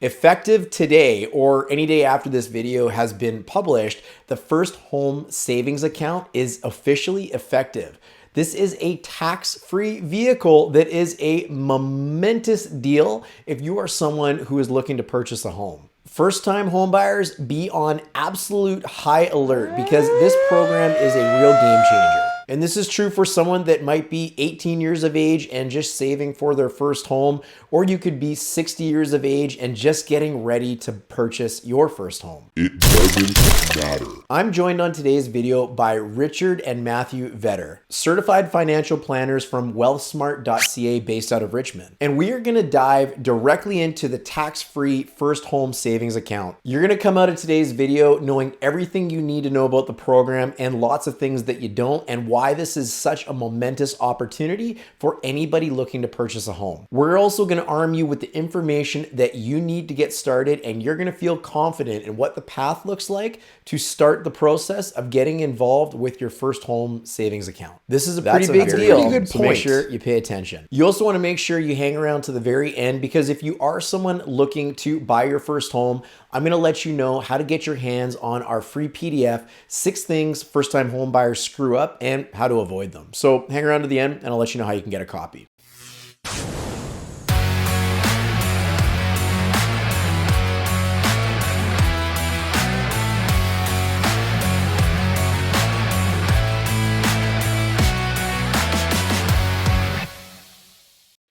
Effective today or any day after this video has been published, the first home savings account is officially effective. This is a tax-free vehicle that is a momentous deal if you are someone who is looking to purchase a home. First-time home buyers, be on absolute high alert because this program is a real game changer. And this is true for someone that might be 18 years of age and just saving for their first home, or you could be 60 years of age and just getting ready to purchase your first home. It doesn't matter. I'm joined on today's video by Richard and Matthew Vetter, certified financial planners from wealthsmart.ca based out of Richmond. And we are gonna dive directly into the tax-free first home savings account. You're gonna come out of today's video knowing everything you need to know about the program and lots of things that you don't, and why this is such a momentous opportunity for anybody looking to purchase a home. We're also gonna arm you with the information that you need to get started, and you're gonna feel confident in what the path looks like to start the process of getting involved with your first home savings account. This is a pretty big deal, so make sure you pay attention. You also wanna make sure you hang around to the very end, because if you are someone looking to buy your first home, I'm gonna let you know how to get your hands on our free PDF, 6 things first-time home buyers screw up and how to avoid them. So hang around to the end and I'll let you know how you can get a copy.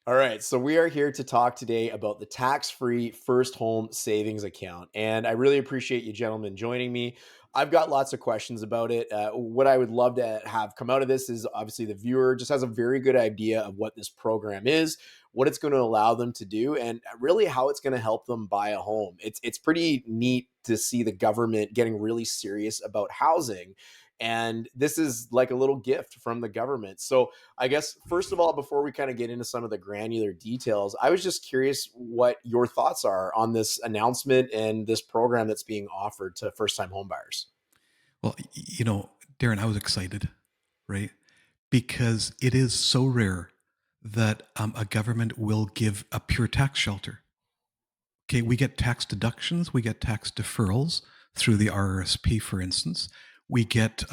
All right, so we are here to talk today about the tax-free first home savings account. And I really appreciate you gentlemen joining me. I've got lots of questions about it. What I would love to have come out of this is obviously the viewer just has a very good idea of what this program is, what it's going to allow them to do, and really how it's going to help them buy a home. It's pretty neat to see the government getting really serious about housing. And this is like a little gift from the government. So I guess, first of all, before we kind of get into some of the granular details, I was just curious what your thoughts are on this announcement and this program that's being offered to first-time homebuyers. Well, Darren, I was excited, right? Because it is so rare that a government will give a pure tax shelter. Okay, we get tax deductions, we get tax deferrals through the RRSP, for instance. We get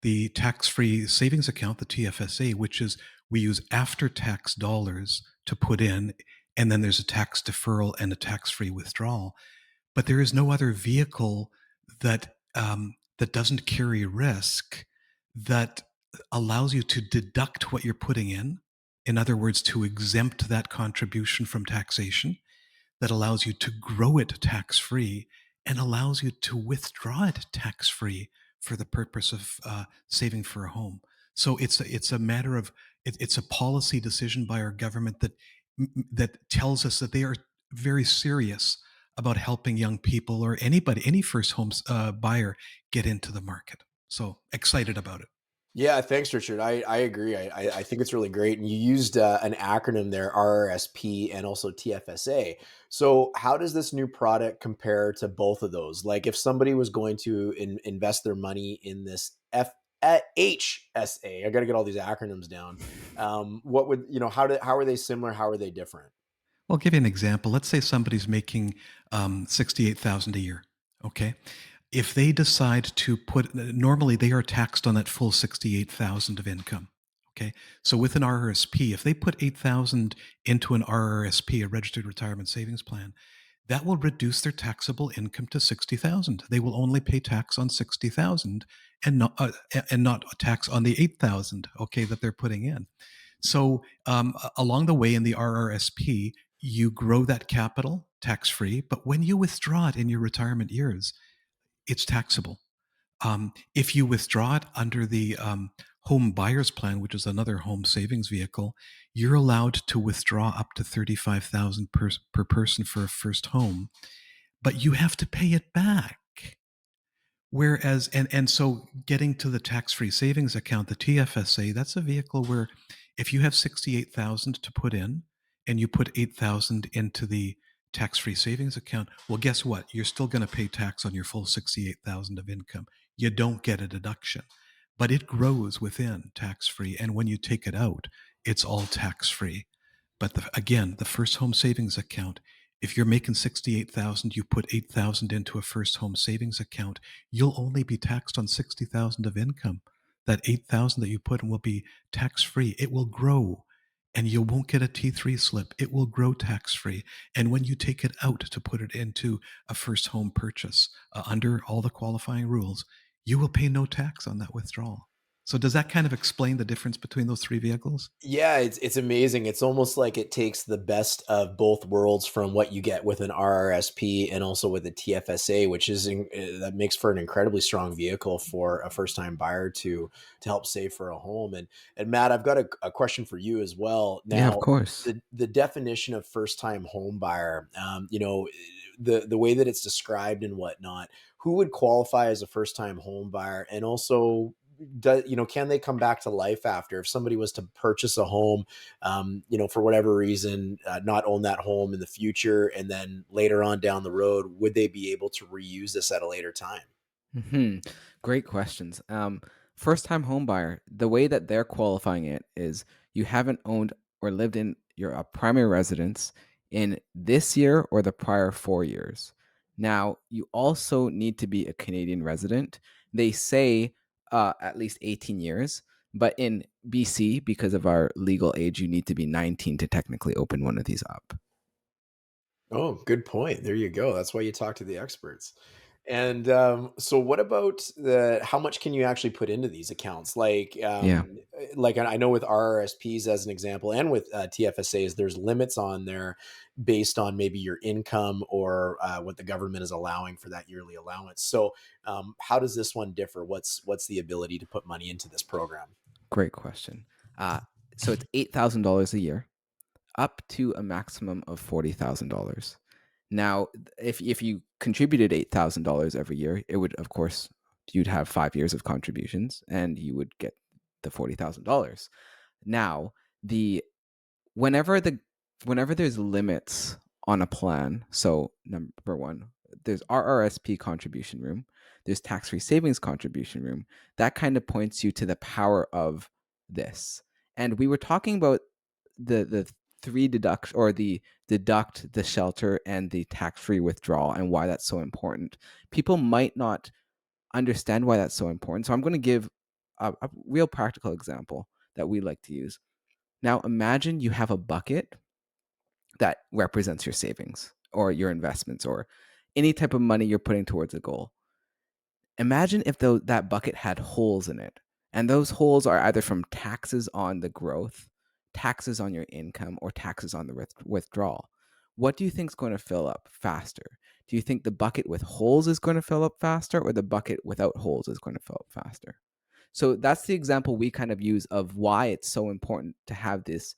the tax-free savings account, the TFSA, which is we use after-tax dollars to put in, and then there's a tax deferral and a tax-free withdrawal. But there is no other vehicle that that doesn't carry risk, that allows you to deduct what you're putting in. In other words, to exempt that contribution from taxation, that allows you to grow it tax-free and allows you to withdraw it tax-free for the purpose of saving for a home. So it's a matter of it's a policy decision by our government that tells us that they are very serious about helping young people or anybody, any first home buyer, get into the market. So excited about it. Yeah, thanks, Richard. I agree. I think it's really great. And you used an acronym there, RRSP and also TFSA. So how does this new product compare to both of those? Like if somebody was going to invest their money in this FHSA, I got to get all these acronyms down. What would, how are they similar? How are they different? Well, I'll give you an example. Let's say somebody's making $68,000 a year. Okay. If they decide to put, normally they are taxed on that full $68,000 of income. Okay. So with an RRSP, if they put $8,000 into an RRSP, a registered retirement savings plan, that will reduce their taxable income to $60,000. They will only pay tax on $60,000 and not tax on the $8,000, okay, that they're putting in. So along the way in the RRSP, you grow that capital tax-free, but when you withdraw it in your retirement years, it's taxable. If you withdraw it under the home buyers plan, which is another home savings vehicle, you're allowed to withdraw up to $35,000 per person for a first home, but you have to pay it back. Whereas, and so getting to the tax-free savings account, the TFSA, that's a vehicle where if you have $68,000 to put in and you put $8,000 into the tax-free savings account, well, guess what? You're still going to pay tax on your full $68,000 of income. You don't get a deduction, but it grows within tax-free. And when you take it out, it's all tax-free. But again, the first home savings account If you're making 68,000, you put 8,000 into a first home savings account, you'll only be taxed on 60,000 of income. That 8,000 that you put in will be tax free. It will grow and you won't get a T3 slip. It will grow tax free. And when you take it out to put it into a first home purchase under all the qualifying rules, you will pay no tax on that withdrawal. So does that kind of explain the difference between those three vehicles? Yeah, it's amazing. It's almost like it takes the best of both worlds from what you get with an RRSP and also with a TFSA, which that makes for an incredibly strong vehicle for a first-time buyer to help save for a home. And Matt, I've got a question for you as well. Yeah, of Now, course. the definition of first-time home buyer, the way that it's described and whatnot, who would qualify as a first-time home buyer, and also can they come back to life after if somebody was to purchase a home, for whatever reason, not own that home in the future, and then later on down the road, would they be able to reuse this at a later time? hmm Great questions. First time home buyer, the way that they're qualifying it is you haven't owned or lived in your primary residence in this year or the prior 4 years. Now, you also need to be a Canadian resident. They say at least 18 years, but in BC, because of our legal age, you need to be 19 to technically open one of these up. Oh, good point. There you go. That's why you talk to the experts. And so, what about how much can you actually put into these accounts? Yeah. Like I know with RRSPs as an example, and with TFSAs, there's limits on there based on maybe your income or what the government is allowing for that yearly allowance. So, how does this one differ? What's the ability to put money into this program? Great question. Uh, so it's $8,000 a year, up to a maximum of $40,000. Now, if you contributed $8,000 every year, it would, of course, you'd have 5 years of contributions, and you would get the $40,000. Now, the whenever the whenever there's limits on a plan, so number one, there's RRSP contribution room, there's tax-free savings contribution room. That kind of points you to the power of this. And we were talking about the three deduct, or the deduct, the shelter, and the tax-free withdrawal, and why that's so important. People might not understand why that's so important. So I'm going to give a real practical example that we like to use. Now, imagine you have a bucket that represents your savings or your investments or any type of money you're putting towards a goal. Imagine if that bucket had holes in it, and those holes are either from taxes on the growth, taxes on your income, or taxes on the withdrawal. What do you think is going to fill up faster? Do you think the bucket with holes is going to fill up faster, or the bucket without holes is going to fill up faster? So that's the example we kind of use of why it's so important to have this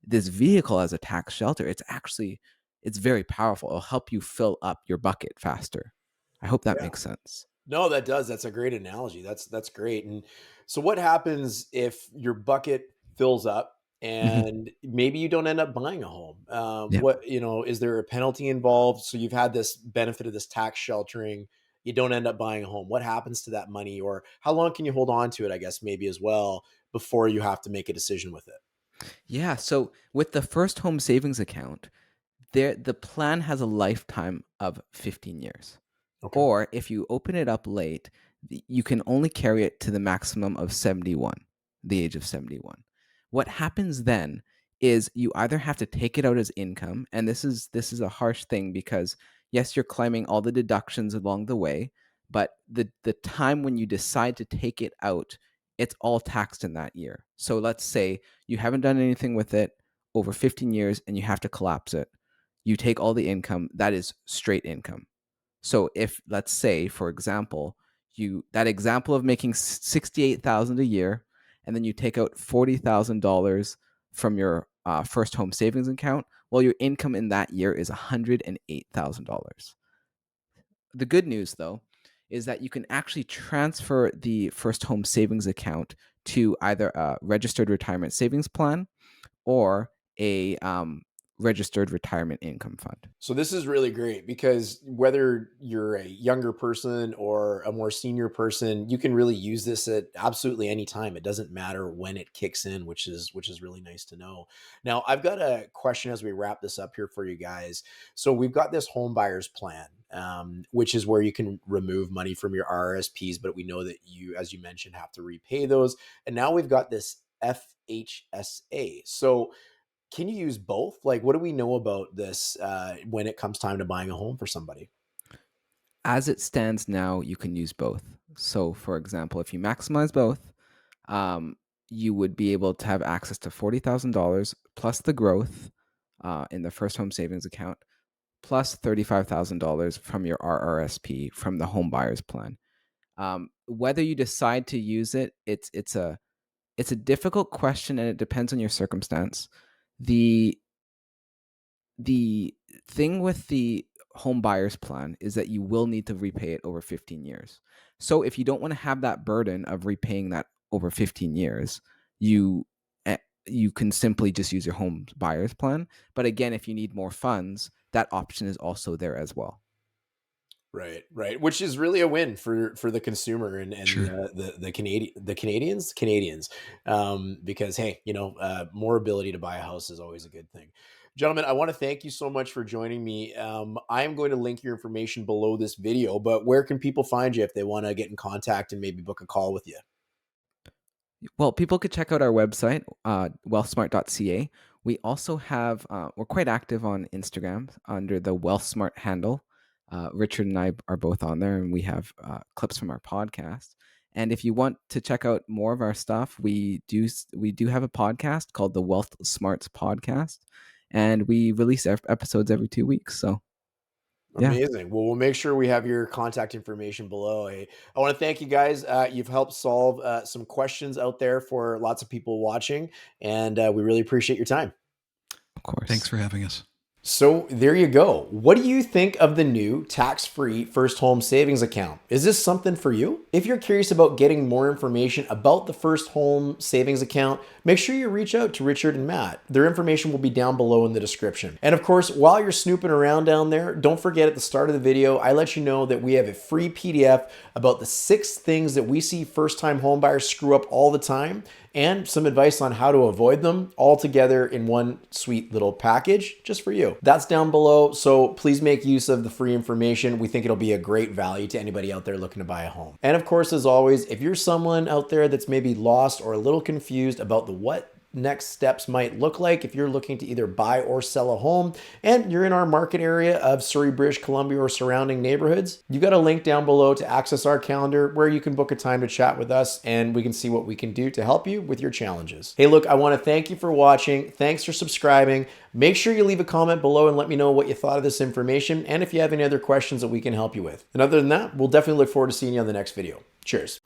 vehicle as a tax shelter. It's very powerful. It'll help you fill up your bucket faster. I hope that Yeah. makes sense. No, that does. That's a great analogy. That's great. And so, what happens if your bucket fills up Mhm. and maybe you don't end up buying a home? Yeah. Is there a penalty involved? So you've had this benefit of this tax sheltering. You don't end up buying a home. What happens to that money, or how long can you hold on to it? I guess maybe as well before you have to make a decision with it. Yeah. So with the first home savings account, the plan has a lifetime of 15 years. Okay. Or if you open it up late, you can only carry it to the maximum of 71, the age of 71. What happens then is you either have to take it out as income, and this is a harsh thing because yes, you're claiming all the deductions along the way, but the time when you decide to take it out, it's all taxed in that year. So let's say you haven't done anything with it over 15 years and you have to collapse it. You take all the income, that is straight income. So if, let's say, for example, you that example of making 68,000 a year, and then you take out $40,000 from your first home savings account, well, your income in that year is $108,000. The good news, though, is that you can actually transfer the first home savings account to either a registered retirement savings plan or a registered retirement income fund. So this is really great because whether you're a younger person or a more senior person, you can really use this at absolutely any time. It doesn't matter when it kicks in, which is really nice to know. Now, I've got a question as we wrap this up here for you guys. So we've got this home buyers plan, which is where you can remove money from your RRSPs, but we know that you, as you mentioned, have to repay those. And now we've got this FHSA. So can you use both? Like, what do we know about this when it comes time to buying a home for somebody? As it stands now, you can use both. So, for example, if you maximize both, you would be able to have access to $40,000 plus the growth in the first home savings account, plus $35,000 from your RRSP from the home buyers plan. Whether you decide to use it, it's a difficult question, and it depends on your circumstance. The thing with the home buyers plan is that you will need to repay it over 15 years. So if you don't want to have that burden of repaying that over 15 years, you can simply just use your home buyers plan. But again, if you need more funds, that option is also there as well. Right. Which is really a win for the consumer and Sure. the Canadians, because hey, more ability to buy a house is always a good thing. Gentlemen, I want to thank you so much for joining me. I am going to link your information below this video, but where can people find you if they want to get in contact and maybe book a call with you? Well, people could check out our website, wealthsmart.ca. We also have, we're quite active on Instagram under the WealthSmart handle. Richard and I are both on there, and we have clips from our podcast. And if you want to check out more of our stuff, we do have a podcast called the Wealth Smarts Podcast, and we release episodes every 2 weeks. So yeah, Amazing. Well, we'll make sure we have your contact information below. Hey, I want to thank you guys. You've helped solve some questions out there for lots of people watching, and we really appreciate your time. of course. Thanks for having us. So there you go. What do you think of the new tax-free first home savings account? Is this something for you? If you're curious about getting more information about the first home savings account, make sure you reach out to Richard and Matt. Their information will be down below in the description. And of course, while you're snooping around down there, don't forget at the start of the video, I let you know that we have a free PDF about the 6 things that we see first-time homebuyers screw up all the time, and some advice on how to avoid them, all together in one sweet little package just for you. That's down below, so please make use of the free information. We think it'll be a great value to anybody out there looking to buy a home. And of course, as always, if you're someone out there that's maybe lost or a little confused about the what next steps might look like if you're looking to either buy or sell a home and you're in our market area of Surrey, British Columbia or surrounding neighborhoods, you got a link down below to access our calendar where you can book a time to chat with us and we can see what we can do to help you with your challenges. Hey, look, I want to thank you for watching. Thanks for subscribing. Make sure you leave a comment below and let me know what you thought of this information and if you have any other questions that we can help you with. And other than that, we'll definitely look forward to seeing you on the next video. Cheers.